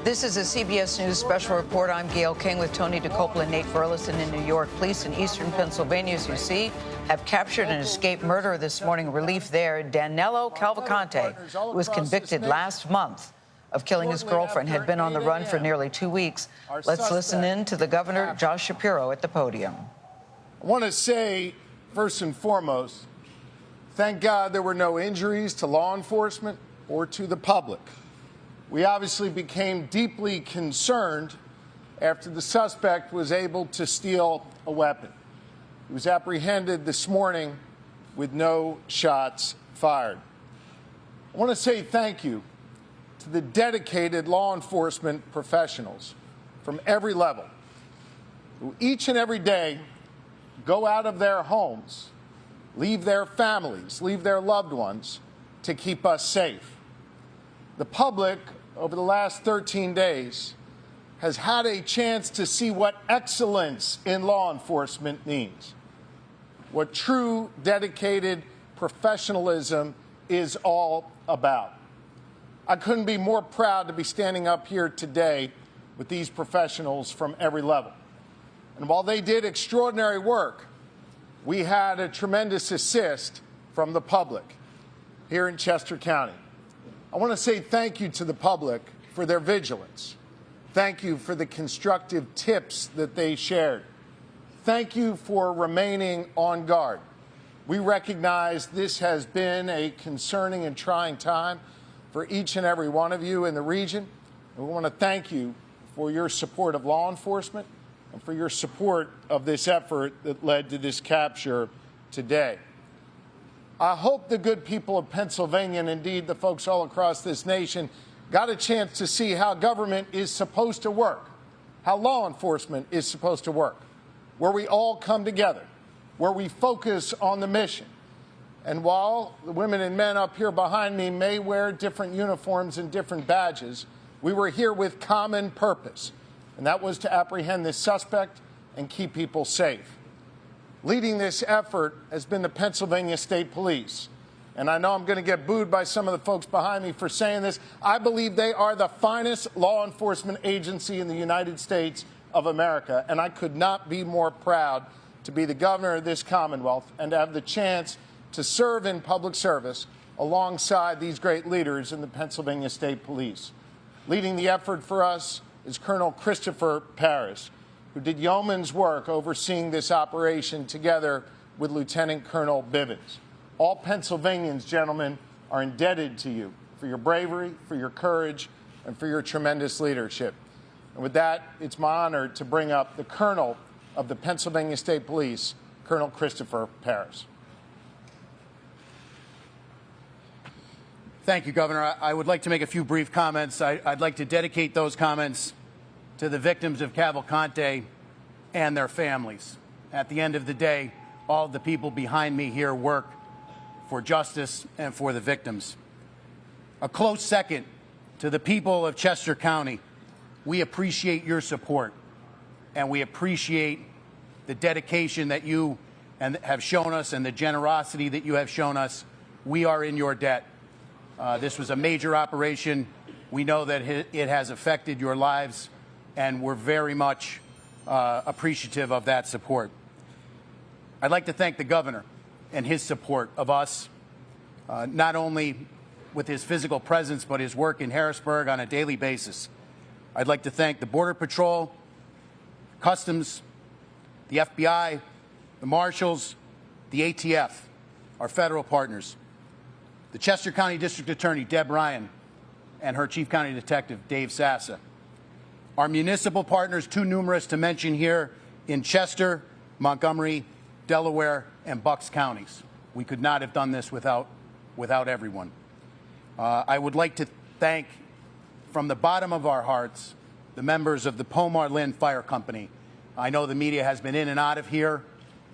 This is a CBS News special report. I'm Gayle King with Tony DeCoppola and Nate Burleson in New York. Police in eastern Pennsylvania, as you see, have captured an escaped murderer this morning. Relief there. Danelo Cavalcante, who was convicted last month of killing his girlfriend, had been on the run for nearly 2 weeks. Let's listen in to the governor, Josh Shapiro, at the podium. I want to say, first and foremost, thank God there were no injuries to law enforcement or to the public. We obviously became deeply concerned after the suspect was able to steal a weapon. He was apprehended this morning with no shots fired. I want to say thank you to the dedicated law enforcement professionals from every level who each and every day go out of their homes, leave their families, leave their loved ones to keep us safe. The public, over the last 13 days, has had a chance to see what excellence in law enforcement means, what true, dedicated professionalism is all about. I couldn't be more proud to be standing up here today with these professionals from every level. And while they did extraordinary work, we had a tremendous assist from the public here in Chester County. I want to say thank you to the public for their vigilance. Thank you for the constructive tips that they shared. Thank you for remaining on guard. We recognize this has been a concerning and trying time for each and every one of you in the region. And we want to thank you for your support of law enforcement and for your support of this effort that led to this capture today. I hope the good people of Pennsylvania, and indeed the folks all across this nation, got a chance to see how government is supposed to work, how law enforcement is supposed to work, where we all come together, where we focus on the mission. And while the women and men up here behind me may wear different uniforms and different badges, we were here with common purpose, and that was to apprehend this suspect and keep people safe. Leading this effort has been the Pennsylvania State Police. And I know I'm going to get booed by some of the folks behind me for saying this. I believe they are the finest law enforcement agency in the United States of America. And I could not be more proud to be the governor of this Commonwealth and to have the chance to serve in public service alongside these great leaders in the Pennsylvania State Police. Leading the effort for us is Colonel Christopher Paris, who did yeoman's work overseeing this operation together with Lieutenant Colonel Bivens. All Pennsylvanians, gentlemen, are indebted to you for your bravery, for your courage, and for your tremendous leadership. And with that, it's my honor to bring up the Colonel of the Pennsylvania State Police, Colonel Christopher Paris. Thank you, Governor. I would like to make a few brief comments. I'd like to dedicate those comments to the victims of Cavalcante and their families. At the end of the day, all of the people behind me here work for justice and for the victims. A close second to the people of Chester County. We appreciate your support, and we appreciate the dedication that you have shown us and the generosity that you have shown us. We are in your debt. This was a major operation. We know that it has affected your lives, and we're very much appreciative of that support. I'd like to thank the governor and his support of us, not only with his physical presence, but his work in Harrisburg on a daily basis. I'd like to thank the Border Patrol, Customs, the FBI, the Marshals, the ATF, our federal partners, the Chester County District Attorney, Deb Ryan, and her Chief County Detective, Dave Sassa. Our municipal partners, too numerous to mention here, in Chester, Montgomery, Delaware, and Bucks counties. We could not have done this without everyone. I would like to thank, from the bottom of our hearts, the members of the Pomar Lynn Fire Company. I know the media has been in and out of here.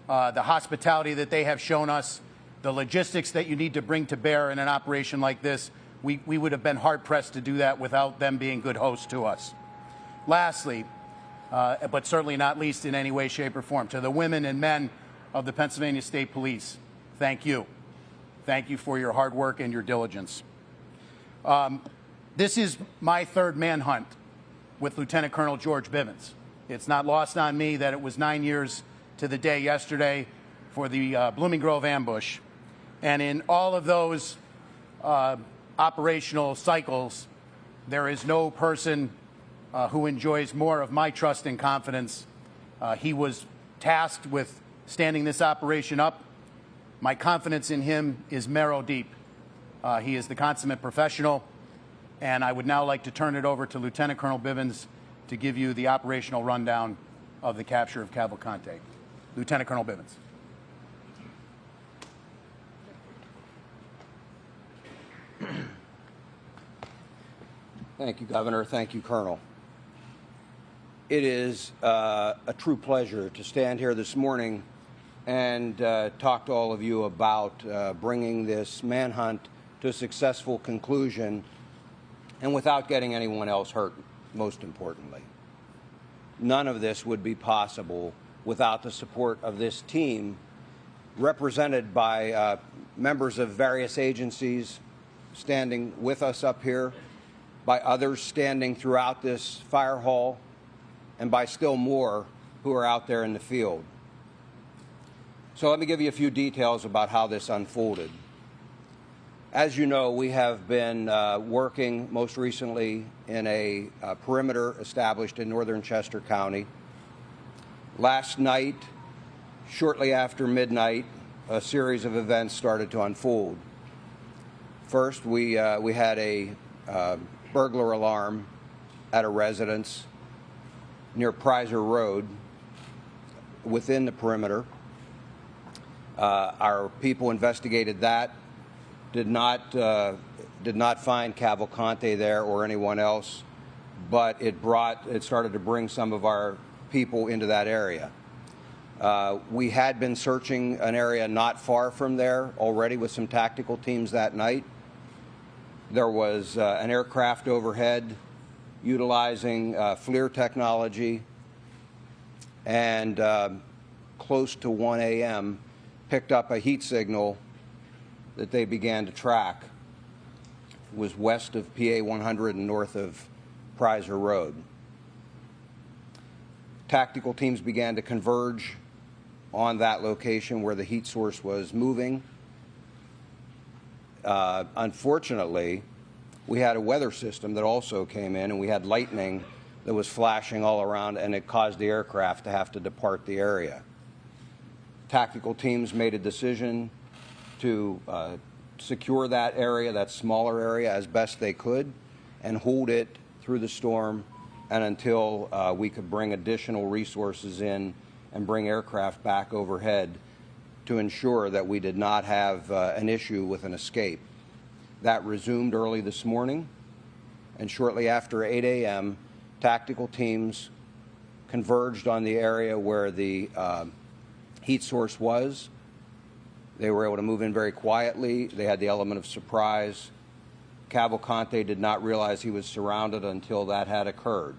The hospitality that they have shown us, the logistics that you need to bring to bear in an operation like this, we would have been hard-pressed to do that without them being good hosts to us. Lastly, but certainly not least in any way, shape, or form, to the women and men of the Pennsylvania State Police, thank you. Thank you for your hard work and your diligence. This is my third manhunt with Lieutenant Colonel George Bivens. It's not lost on me that it was 9 years to the day yesterday for the Blooming Grove ambush. And in all of those operational cycles, there is no person who enjoys more of my trust and confidence. He was tasked with standing this operation up. My confidence in him is marrow deep. He is the consummate professional, and I would now like to turn it over to Lieutenant Colonel Bivens to give you the operational rundown of the capture of Cavalcante. Lieutenant Colonel Bivens. Thank you, Governor. Thank you, Colonel. It is a true pleasure to stand here this morning and talk to all of you about bringing this manhunt to a successful conclusion and without getting anyone else hurt, most importantly. None of this would be possible without the support of this team represented by members of various agencies standing with us up here, by others standing throughout this fire hall, and by still more who are out there in the field. So let me give you a few details about how this unfolded. As you know, we have been working most recently in a perimeter established in northern Chester County. Last night, shortly after midnight, a series of events started to unfold. First, we had a burglar alarm at a residence near Prizer Road within the perimeter. Our people investigated that, did not find Cavalcante there or anyone else, but it started to bring some of our people into that area. We had been searching an area not far from there already with some tactical teams that night. There was an aircraft overhead utilizing FLIR technology, and close to 1 a.m. picked up a heat signal that they began to track. It was west of PA 100 and north of Prizer Road. Tactical teams began to converge on that location where the heat source was moving. Unfortunately, we had a weather system that also came in, and we had lightning that was flashing all around, and it caused the aircraft to have to depart the area. Tactical teams made a decision to secure that area, that smaller area, as best they could, and hold it through the storm and until we could bring additional resources in and bring aircraft back overhead to ensure that we did not have an issue with an escape. That resumed early this morning, and shortly after 8 a.m., tactical teams converged on the area where the heat source was. They were able to move in very quietly. They had the element of surprise. Cavalcante did not realize he was surrounded until that had occurred.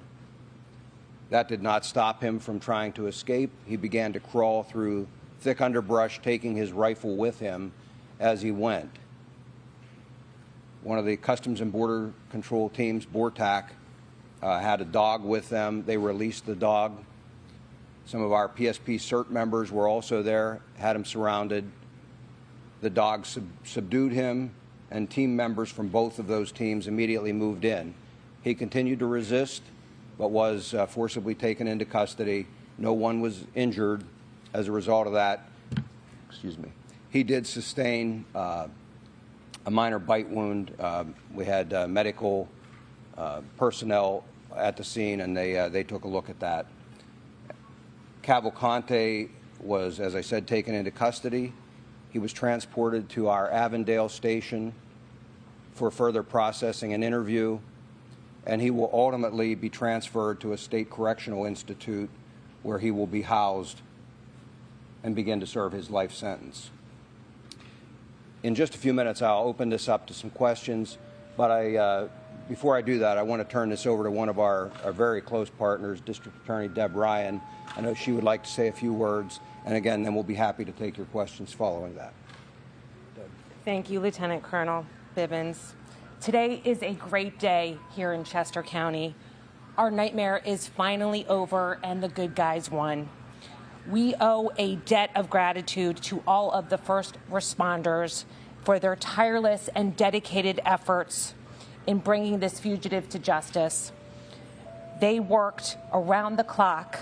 That did not stop him from trying to escape. He began to crawl through thick underbrush, taking his rifle with him as he went. One of the Customs and Border Control teams, BORTAC, had a dog with them. They released the dog. Some of our PSP CERT members were also there, had him surrounded. The dog subdued him, and team members from both of those teams immediately moved in. He continued to resist, but was forcibly taken into custody. No one was injured as a result of that. Excuse me. He did sustain a minor bite wound. We had medical personnel at the scene, and they took a look at that. Cavalcante was, as I said, taken into custody. He was transported to our Avondale station for further processing and interview, and he will ultimately be transferred to a state correctional institute where he will be housed and begin to serve his life sentence. In just a few minutes, I'll open this up to some questions, but before I do that, I want to turn this over to one of our very close partners, District Attorney Deb Ryan. I know she would like to say a few words, and again, then we'll be happy to take your questions following that. Deb. Thank you, Lieutenant Colonel Bivens. Today is a great day here in Chester County. Our nightmare is finally over and the good guys won. We owe a debt of gratitude to all of the first responders for their tireless and dedicated efforts in bringing this fugitive to justice. They worked around the clock,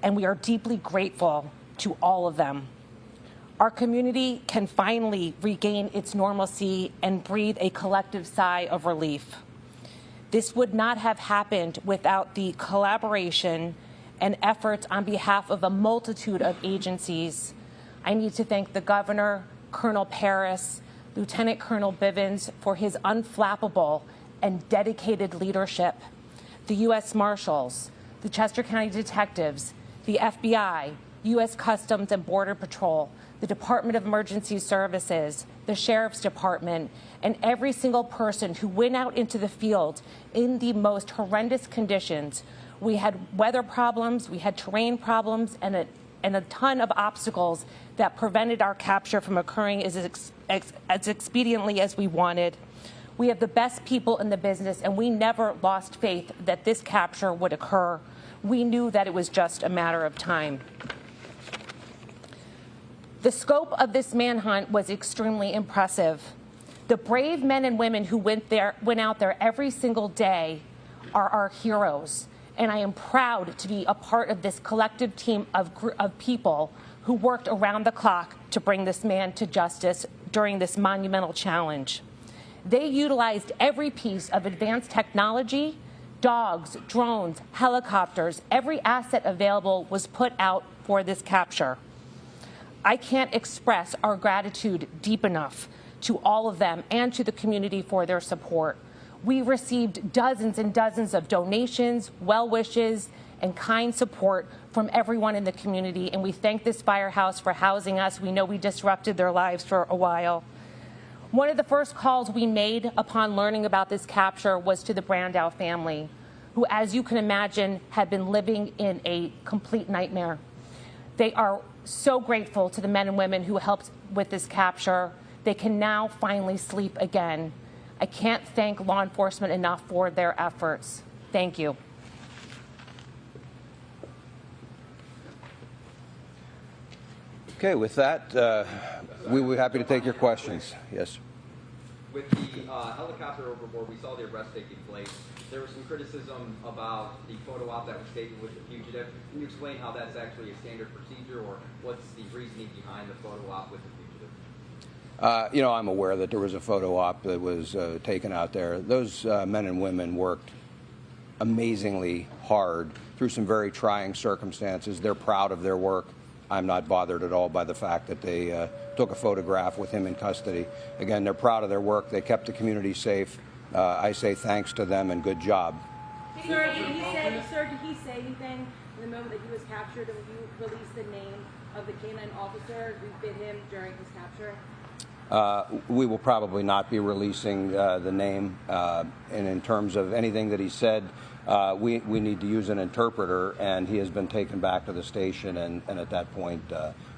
and we are deeply grateful to all of them. Our community can finally regain its normalcy and breathe a collective sigh of relief. This would not have happened without the collaboration and efforts on behalf of a multitude of agencies. I need to thank the governor, Colonel Paris, Lieutenant Colonel Bivens for his unflappable and dedicated leadership, the U.S. Marshals, the Chester County Detectives, the FBI, U.S. Customs and Border Patrol, the Department of Emergency Services, the Sheriff's Department, and every single person who went out into the field in the most horrendous conditions. We had weather problems, we had terrain problems, and a ton of obstacles that prevented our capture from occurring as expediently as we wanted. We have the best people in the business, and we never lost faith that this capture would occur. We knew that it was just a matter of time. The scope of this manhunt was extremely impressive. The brave men and women who went out there every single day are our heroes. And I am proud to be a part of this collective team of people who worked around the clock to bring this man to justice during this monumental challenge. They utilized every piece of advanced technology, dogs, drones, helicopters, every asset available was put out for this capture. I can't express our gratitude deep enough to all of them and to the community for their support. We received dozens and dozens of donations, well wishes, and kind support from everyone in the community, and we thank this firehouse for housing us. We know we disrupted their lives for a while. One of the first calls we made upon learning about this capture was to the Brandow family, who, as you can imagine, had been living in a complete nightmare. They are so grateful to the men and women who helped with this capture. They can now finally sleep again. I can't thank law enforcement enough for their efforts. Thank you. Okay, with that, we will be happy to take your questions. Yes. With the helicopter overboard, we saw the arrest taking place. There was some criticism about the photo op that was taken with the fugitive. Can you explain how that's actually a standard procedure, or what's the reasoning behind the photo op with the fugitive? You know, I'm aware that there was a photo op that was taken out there. Those men and women worked amazingly hard through some very trying circumstances. They're proud of their work. I'm not bothered at all by the fact that they took a photograph with him in custody. Again, they're proud of their work. They kept the community safe. I say thanks to them and good job. Sir, did he say anything in the moment that he was captured, and you released the name of the canine officer who bit him during his capture? We will probably not be releasing the name. And in terms of anything that he said, we need to use an interpreter, and he has been taken back to the station, and at that point,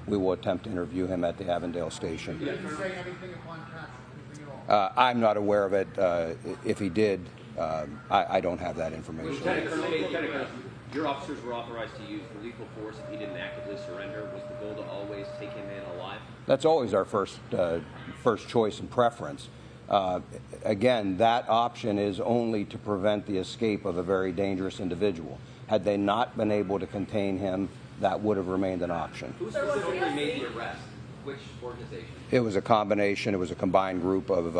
we will attempt to interview him at the Avondale station. He didn't say anything upon capture, anything at all? I'm not aware of it. If he did, I don't have that information. Lieutenant Colonel, your officers were authorized to use lethal force if he didn't actively surrender. Was the goal to always take him in alive? That's always our first choice and preference. Again, that option is only to prevent the escape of a very dangerous individual. Had they not been able to contain him, that would have remained an option. Who specifically made the arrest? Which organization? It was a combination. It was a combined group of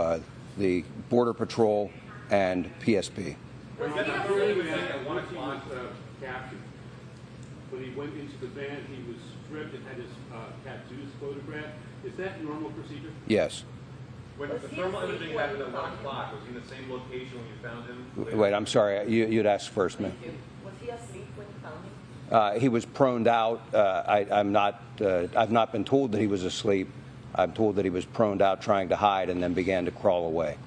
the Border Patrol and PSP. When he was captured, when he went into the van, he was stripped and had his tattoos photographed. Is that normal procedure? Yes. When the thermal imaging happened at 1 o'clock, was he in the same location when you found him? Wait, I'm sorry. You'd ask first, ma'am. Was he asleep when you found him? He was proned out. I've not been told that he was asleep. I'm told that he was proned out trying to hide and then began to crawl away.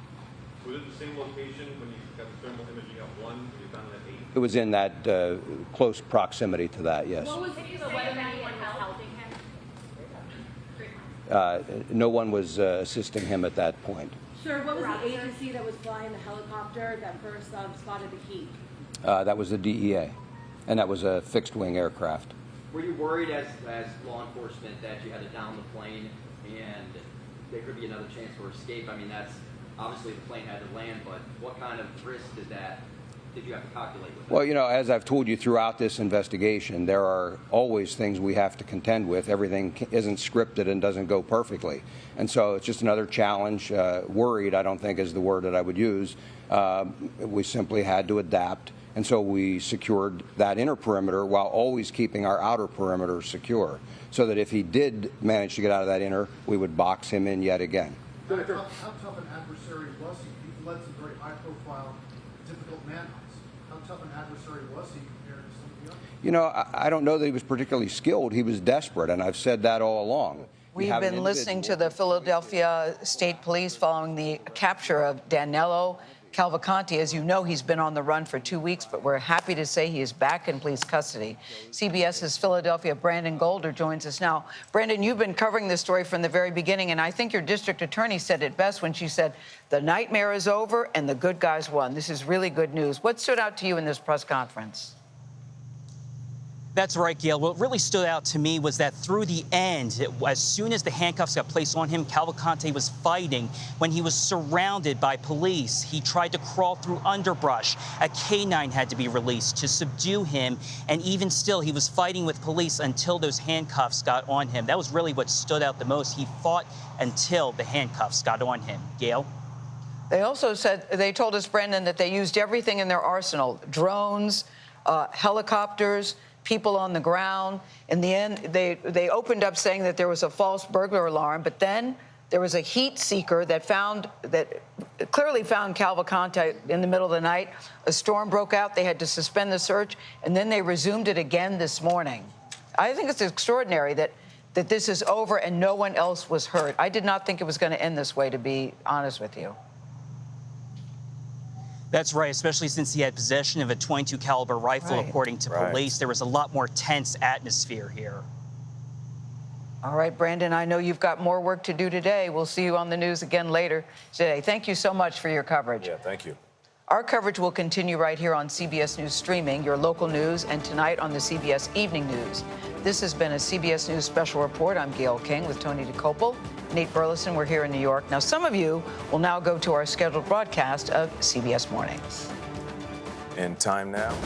Was it the same location when you got the thermal imaging at 1 when you found him at 8? It was in that close proximity to that, yes. What was whether anyone was helping him? No one was assisting him at that point. Sir, what was the agency that was flying the helicopter that first spotted the key? That was the DEA, and that was a fixed-wing aircraft. Were you worried as law enforcement that you had to down the plane and there could be another chance for escape? I mean, that's obviously the plane had to land, but what kind of risk did you have to calculate with that? Well, you know, as I've told you throughout this investigation, there are always things we have to contend with. Everything isn't scripted and doesn't go perfectly. And so it's just another challenge. Worried, I don't think, is the word that I would use. We simply had to adapt. And so we secured that inner perimeter while always keeping our outer perimeter secure, so that if he did manage to get out of that inner, we would box him in yet again. How tough an adversary was he? He led some very high-profile, difficult manhunts. How tough an adversary was he compared to some of the others? You know, I don't know that he was particularly skilled. He was desperate, and I've said that all along. We've been listening to the Philadelphia State Police following the capture of Danelo Cavalcante. As you know, he's been on the run for 2 weeks, but we're happy to say he is back in police custody. CBS's Philadelphia Brandon Golder joins us now. Brandon, you've been covering this story from the very beginning, and I think your district attorney said it best when she said, the nightmare is over and the good guys won. This is really good news. What stood out to you in this press conference? That's right, Gail. What really stood out to me was that through the end, as soon as the handcuffs got placed on him, Cavalcante was fighting. When he was surrounded by police, he tried to crawl through underbrush. A canine had to be released to subdue him. And even still, he was fighting with police until those handcuffs got on him. That was really what stood out the most. He fought until the handcuffs got on him. Gail? They also said, they told us, Brandon, that they used everything in their arsenal, drones, helicopters, people on the ground. In the end, they opened up saying that there was a false burglar alarm, but then there was a heat seeker that clearly found Cavalcante in the middle of the night. A storm broke out. They had to suspend the search, and then they resumed it again this morning. I think it's extraordinary that this is over and no one else was hurt. I did not think it was going to end this way, to be honest with you. That's right, especially since he had possession of a .22 caliber rifle, according to police. There was a lot more tense atmosphere here. All right, Brandon, I know you've got more work to do today. We'll see you on the news again later today. Thank you so much for your coverage. Yeah, thank you. Our coverage will continue right here on CBS News Streaming, your local news, and tonight on the CBS Evening News. This has been a CBS News Special Report. I'm Gayle King with Tony DeCopel, Nate Burleson. We're here in New York. Now, some of you will now go to our scheduled broadcast of CBS Mornings. In time now.